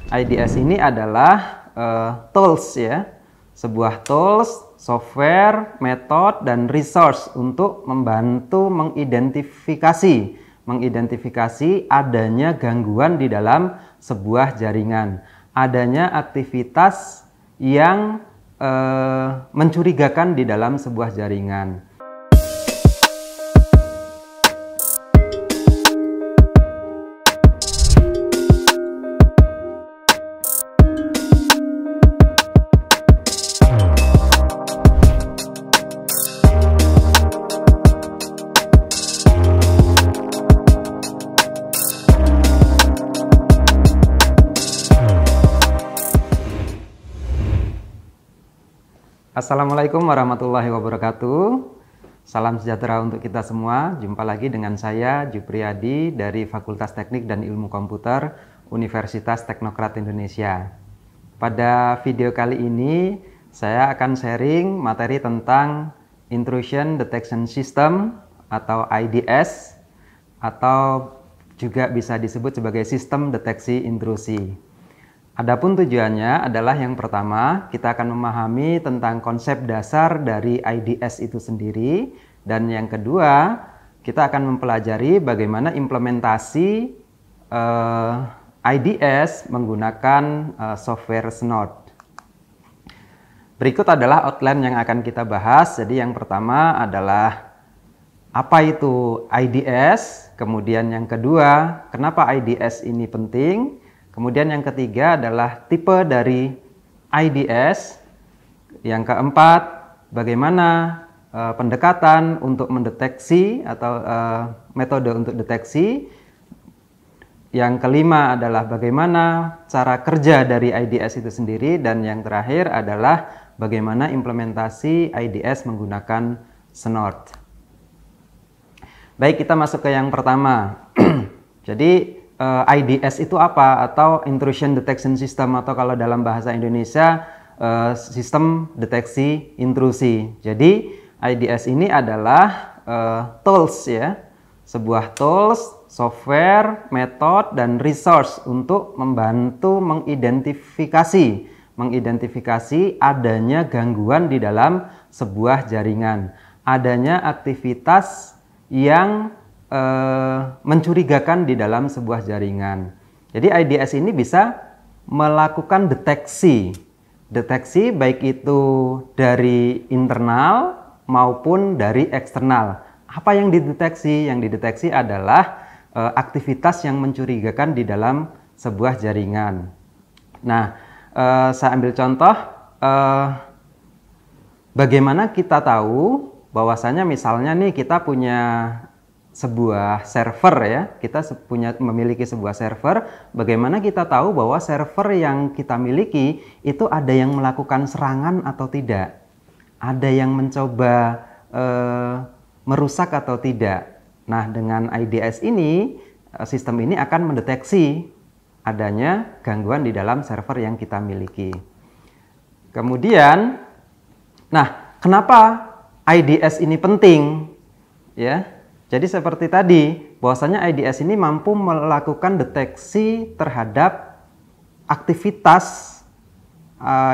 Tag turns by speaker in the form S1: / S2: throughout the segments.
S1: IDS ini adalah tools ya, sebuah tools, software, metode, dan resource untuk membantu mengidentifikasi adanya gangguan di dalam sebuah jaringan, adanya aktivitas yang mencurigakan di dalam sebuah jaringan. Assalamualaikum warahmatullahi wabarakatuh. Salam sejahtera untuk kita semua. Jumpa lagi dengan saya Jupriyadi dari Fakultas Teknik dan Ilmu Komputer Universitas Teknokrat Indonesia. Pada video kali ini saya akan sharing materi tentang Intrusion Detection System atau IDS, atau juga bisa disebut sebagai sistem deteksi intrusi. Adapun tujuannya adalah yang pertama, kita akan memahami tentang konsep dasar dari IDS itu sendiri, dan yang kedua, kita akan mempelajari bagaimana implementasi IDS menggunakan software Snort. Berikut adalah outline yang akan kita bahas. Jadi yang pertama adalah apa itu IDS, kemudian yang kedua, kenapa IDS ini penting. Kemudian yang ketiga adalah tipe dari IDS. Yang keempat, bagaimana pendekatan untuk mendeteksi atau metode untuk deteksi. Yang kelima adalah bagaimana cara kerja dari IDS itu sendiri. Dan yang terakhir adalah bagaimana implementasi IDS menggunakan Snort. Baik, kita masuk ke yang pertama. Jadi IDS itu apa? Atau Intrusion Detection System, atau kalau dalam bahasa Indonesia sistem deteksi intrusi. Jadi IDS ini adalah tools ya, sebuah tools, software, metode, dan resource untuk membantu mengidentifikasi adanya gangguan di dalam sebuah jaringan, adanya aktivitas yang mencurigakan di dalam sebuah jaringan. Jadi IDS ini bisa melakukan deteksi baik itu dari internal maupun dari eksternal. Apa yang dideteksi? Yang dideteksi adalah aktivitas yang mencurigakan di dalam sebuah jaringan. Nah, saya ambil contoh, bagaimana kita tahu bahwasanya misalnya nih kita punya sebuah server ya, kita memiliki sebuah server. Bagaimana kita tahu bahwa server yang kita miliki itu ada yang melakukan serangan atau tidak, ada yang mencoba merusak atau tidak. Nah, dengan IDS ini, sistem ini akan mendeteksi adanya gangguan di dalam server yang kita miliki. Kemudian, nah, kenapa IDS ini penting ya? Jadi seperti tadi, bahwasanya IDS ini mampu melakukan deteksi terhadap aktivitas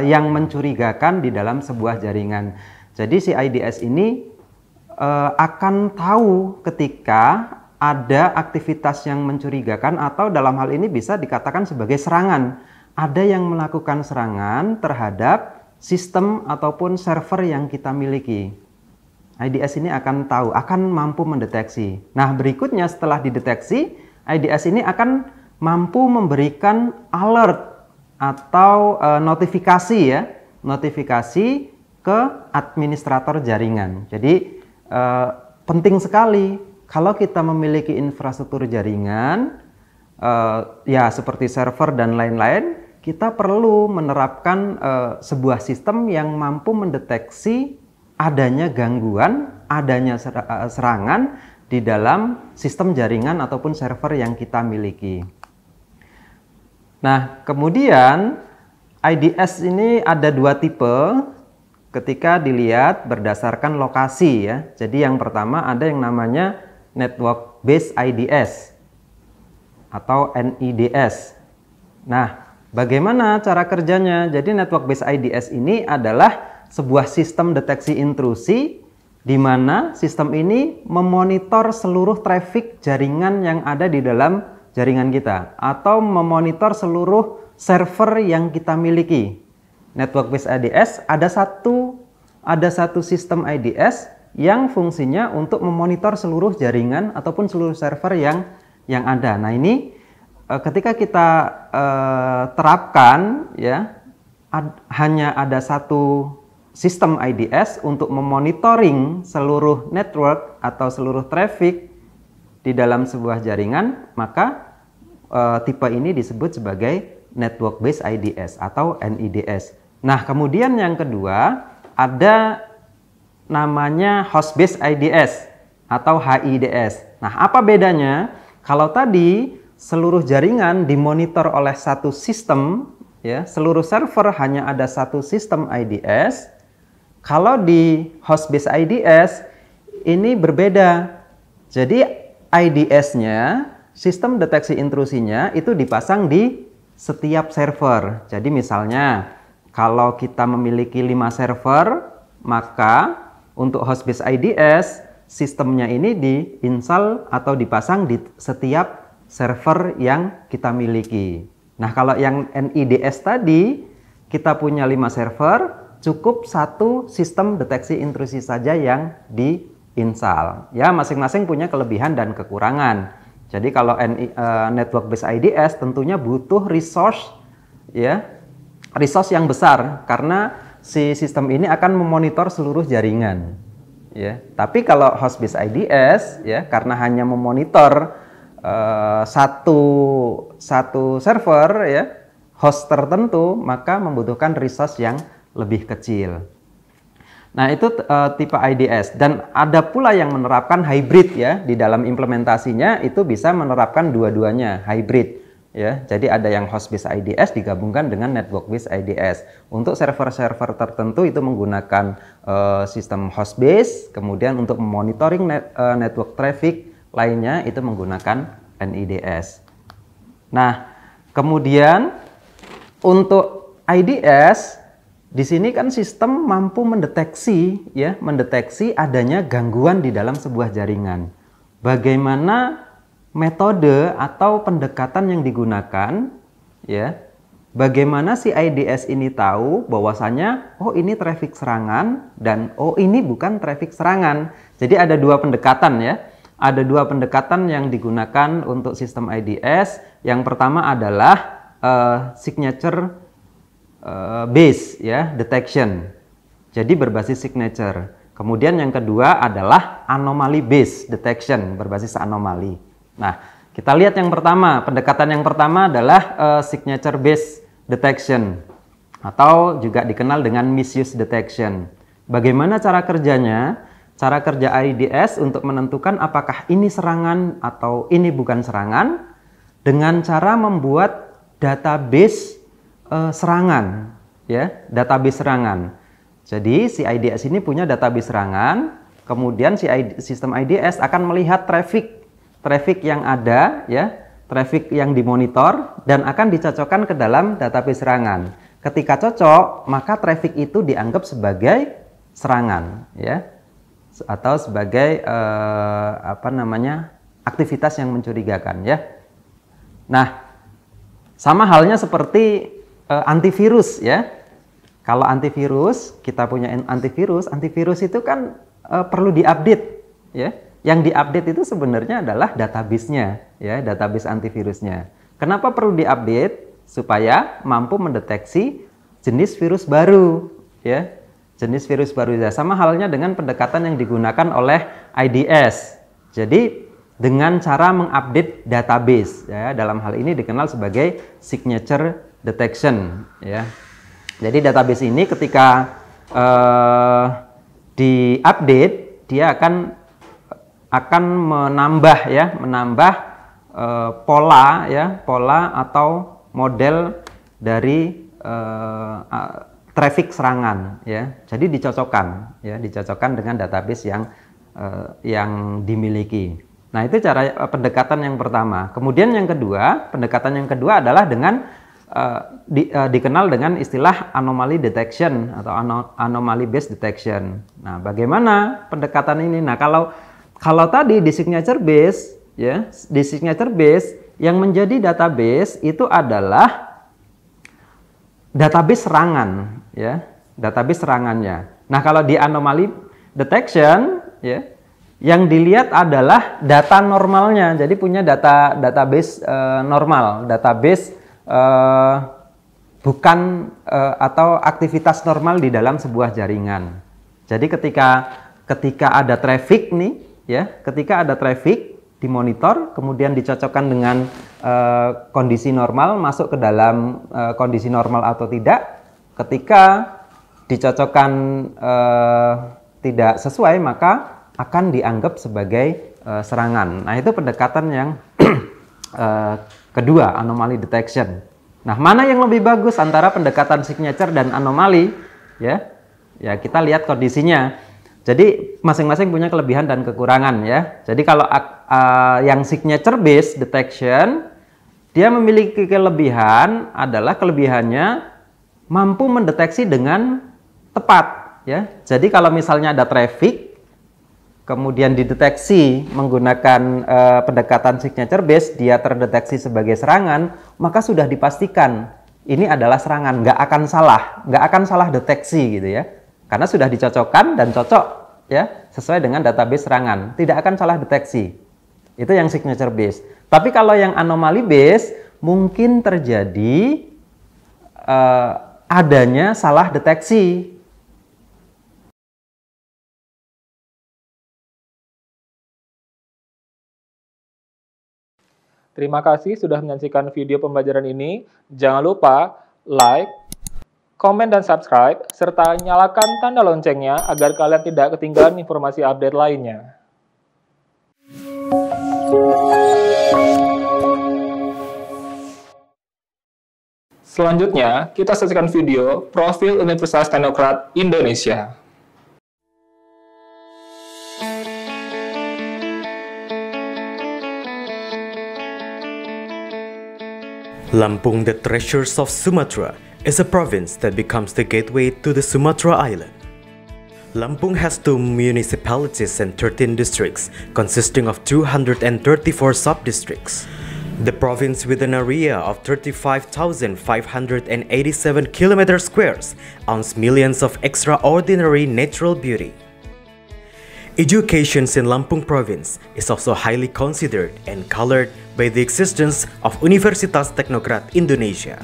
S1: yang mencurigakan di dalam sebuah jaringan. Jadi si IDS ini akan tahu ketika ada aktivitas yang mencurigakan, atau dalam hal ini bisa dikatakan sebagai serangan. Ada yang melakukan serangan terhadap sistem ataupun server yang kita miliki. IDS ini akan tahu, akan mampu mendeteksi. Nah, berikutnya setelah dideteksi, IDS ini akan mampu memberikan alert atau notifikasi ya, notifikasi ke administrator jaringan. Jadi penting sekali kalau kita memiliki infrastruktur jaringan ya seperti server dan lain-lain, kita perlu menerapkan sebuah sistem yang mampu mendeteksi adanya gangguan, adanya serangan di dalam sistem jaringan ataupun server yang kita miliki. Nah, kemudian IDS ini ada dua tipe ketika dilihat berdasarkan lokasi ya. Jadi yang pertama ada yang namanya Network Based IDS atau NIDS. Nah, Bagaimana cara kerjanya? Jadi network based IDS ini adalah sebuah sistem deteksi intrusi di mana sistem ini memonitor seluruh traffic jaringan yang ada di dalam jaringan kita atau memonitor seluruh server yang kita miliki. Network based IDS ada satu sistem IDS yang fungsinya untuk memonitor seluruh jaringan ataupun seluruh server yang ada. Nah, ini ketika kita terapkan ya hanya ada satu sistem IDS untuk memonitoring seluruh network atau seluruh traffic di dalam sebuah jaringan, maka tipe ini disebut sebagai network based IDS atau NIDS. Nah, kemudian yang kedua ada namanya host based IDS atau HIDS. Nah, apa bedanya? Kalau tadi seluruh jaringan dimonitor oleh satu sistem, ya, seluruh server hanya ada satu sistem IDS. Kalau di host based IDS ini berbeda. Jadi IDS-nya, sistem deteksi intrusinya itu dipasang di setiap server. Jadi misalnya kalau kita memiliki 5 server, maka untuk host based IDS sistemnya ini diinstal atau dipasang di setiap server yang kita miliki. Nah, kalau yang NIDS tadi kita punya 5 server, cukup satu sistem deteksi intrusi saja yang diinstal. Ya, masing-masing punya kelebihan dan kekurangan. Jadi kalau network based IDS tentunya butuh resource yang besar karena si sistem ini akan memonitor seluruh jaringan. Ya, tapi kalau host based IDS ya karena hanya memonitor satu server ya, host tertentu, maka membutuhkan resource yang lebih kecil. Nah, itu tipe IDS, dan ada pula yang menerapkan hybrid ya. Di dalam implementasinya itu bisa menerapkan dua-duanya, hybrid ya. Jadi ada yang host based IDS digabungkan dengan network based IDS. Untuk server-server tertentu itu menggunakan sistem host based, kemudian untuk monitoring network traffic lainnya itu menggunakan NIDS. Nah, kemudian untuk IDS di sini kan sistem mampu mendeteksi adanya gangguan di dalam sebuah jaringan. Bagaimana metode atau pendekatan yang digunakan ya? Bagaimana si IDS ini tahu bahwasanya oh ini traffic serangan dan oh ini bukan traffic serangan. Jadi ada dua pendekatan ya. Ada dua pendekatan yang digunakan untuk sistem IDS. Yang pertama adalah signature base ya, detection. Jadi berbasis signature. Kemudian yang kedua adalah anomaly based detection, berbasis anomali. Nah, kita lihat yang pertama, pendekatan yang pertama adalah signature based detection atau juga dikenal dengan misuse detection. Bagaimana cara kerjanya? Cara kerja IDS untuk menentukan apakah ini serangan atau ini bukan serangan dengan cara membuat database serangan ya, database serangan. Jadi si IDS ini punya database serangan, kemudian si sistem IDS akan melihat traffic yang ada ya, traffic yang dimonitor dan akan dicocokkan ke dalam database serangan. Ketika cocok, maka traffic itu dianggap sebagai serangan ya, atau sebagai aktivitas yang mencurigakan ya. Nah, sama halnya seperti antivirus ya. Kalau antivirus, kita punya antivirus itu kan perlu diupdate ya. Yang diupdate itu sebenarnya adalah database-nya ya, database antivirusnya. Kenapa perlu diupdate? Supaya mampu mendeteksi jenis virus baru ya. Jenis virus baru ya. Sama halnya dengan pendekatan yang digunakan oleh IDS. Jadi dengan cara mengupdate database ya, dalam hal ini dikenal sebagai signature detection ya. Jadi database ini ketika diupdate dia akan menambah pola atau model dari traffic serangan ya. Jadi dicocokkan dengan database yang dimiliki. Nah, itu cara pendekatan yang pertama. Kemudian pendekatan yang kedua adalah dengan dikenal dengan istilah anomaly detection atau anomaly based detection. Nah, bagaimana pendekatan ini? Nah, kalau tadi di signature base, ya, di signature base yang menjadi database itu adalah database serangan, ya, database serangannya. Nah, kalau di anomaly detection, ya, yang dilihat adalah data normalnya. Jadi punya database normal, database bukan atau aktivitas normal di dalam sebuah jaringan. Jadi ketika ada traffic nih, ya, ketika ada traffic dimonitor, kemudian dicocokkan dengan kondisi normal, masuk ke dalam kondisi normal atau tidak. Ketika dicocokkan tidak sesuai, maka akan dianggap sebagai serangan. Nah, itu pendekatan yang kedua, anomaly detection. Nah, mana yang lebih bagus antara pendekatan signature dan anomali? Ya, kita lihat kondisinya. Jadi masing-masing punya kelebihan dan kekurangan, ya. Jadi kalau yang signature based detection, dia memiliki kelebihan adalah kelebihannya mampu mendeteksi dengan tepat, ya. Jadi kalau misalnya ada traffic, kemudian dideteksi menggunakan pendekatan signature base, dia terdeteksi sebagai serangan, maka sudah dipastikan ini adalah serangan, nggak akan salah deteksi gitu ya, karena sudah dicocokkan dan cocok ya sesuai dengan database serangan, tidak akan salah deteksi. Itu yang signature base. Tapi kalau yang anomaly base mungkin terjadi adanya salah deteksi.
S2: Terima kasih sudah menyaksikan video pembelajaran ini. Jangan lupa like, komen, dan subscribe, serta nyalakan tanda loncengnya agar kalian tidak ketinggalan informasi update lainnya. Selanjutnya, kita saksikan video Profil Universitas Teknokrat Indonesia.
S3: Lampung, the Treasures of Sumatra, is a province that becomes the gateway to the Sumatra Island. Lampung has 2 municipalities and 13 districts, consisting of 234 sub-districts. The province, with an area of 35,587 km squares, owns millions of extraordinary natural beauty. Education in Lampung province is also highly considered and colored by the existence of Universitas Teknokrat Indonesia.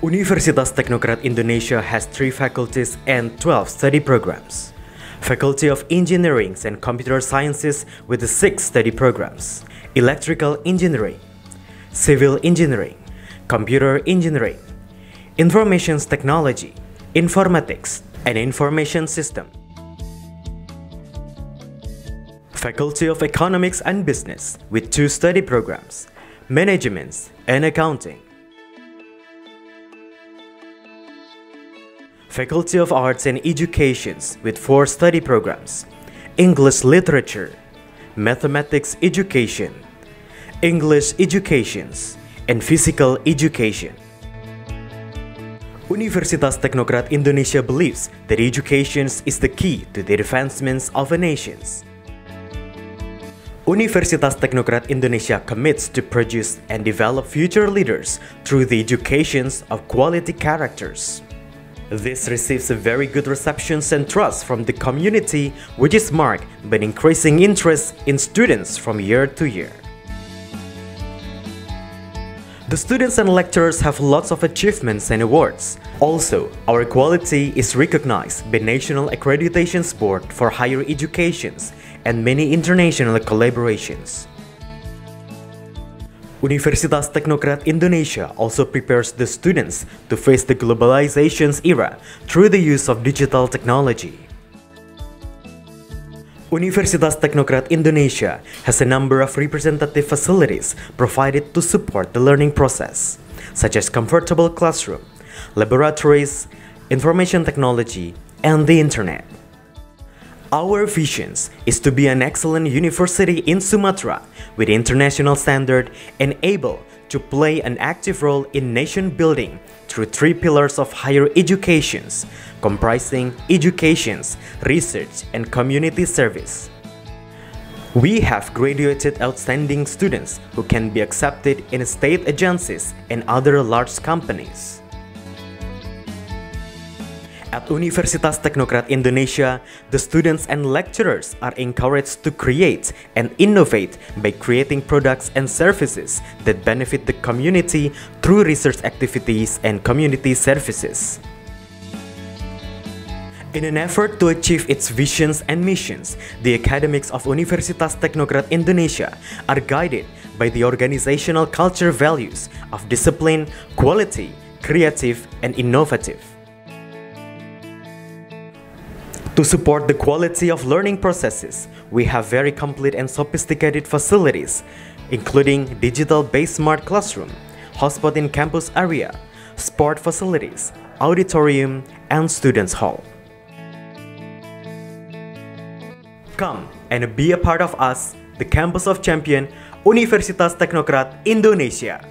S3: Universitas Teknokrat Indonesia has 3 faculties and 12 study programs. Faculty of Engineering and Computer Sciences with the 6 study programs: Electrical Engineering, Civil Engineering, Computer Engineering, Information Technology, Informatics, and Information System. Faculty of Economics and Business with 2 study programs: Management and Accounting. Faculty of Arts and Educations with 4 study programs: English Literature, Mathematics Education, English Educations, and Physical Education. Universitas Teknokrat Indonesia believes that education is the key to the advancements of a nation. Universitas Teknokrat Indonesia commits to produce and develop future leaders through the education of quality characters. This receives a very good reception and trust from the community, which is marked by an increasing interest in students from year to year. The students and lecturers have lots of achievements and awards. Also, our quality is recognized by National Accreditation Board for Higher Education and many international collaborations. Universitas Teknokrat Indonesia also prepares the students to face the globalization's era through the use of digital technology. Universitas Teknokrat Indonesia has a number of representative facilities provided to support the learning process, such as comfortable classroom, laboratories, information technology, and the internet. Our vision is to be an excellent university in Sumatra with international standard and able to play an active role in nation building through 3 pillars of higher education, comprising education, research, and community service. We have graduated outstanding students who can be accepted in state agencies and other large companies. At Universitas Teknokrat Indonesia, the students and lecturers are encouraged to create and innovate by creating products and services that benefit the community through research activities and community services. In an effort to achieve its visions and missions, the academics of Universitas Teknokrat Indonesia are guided by the organizational culture values of discipline, quality, creative, and innovative. To support the quality of learning processes, we have very complete and sophisticated facilities, including digital-based smart classroom, hotspot in campus area, sport facilities, auditorium, and students' hall. Come and be a part of us, the Campus of Champion, Universitas Teknokrat Indonesia.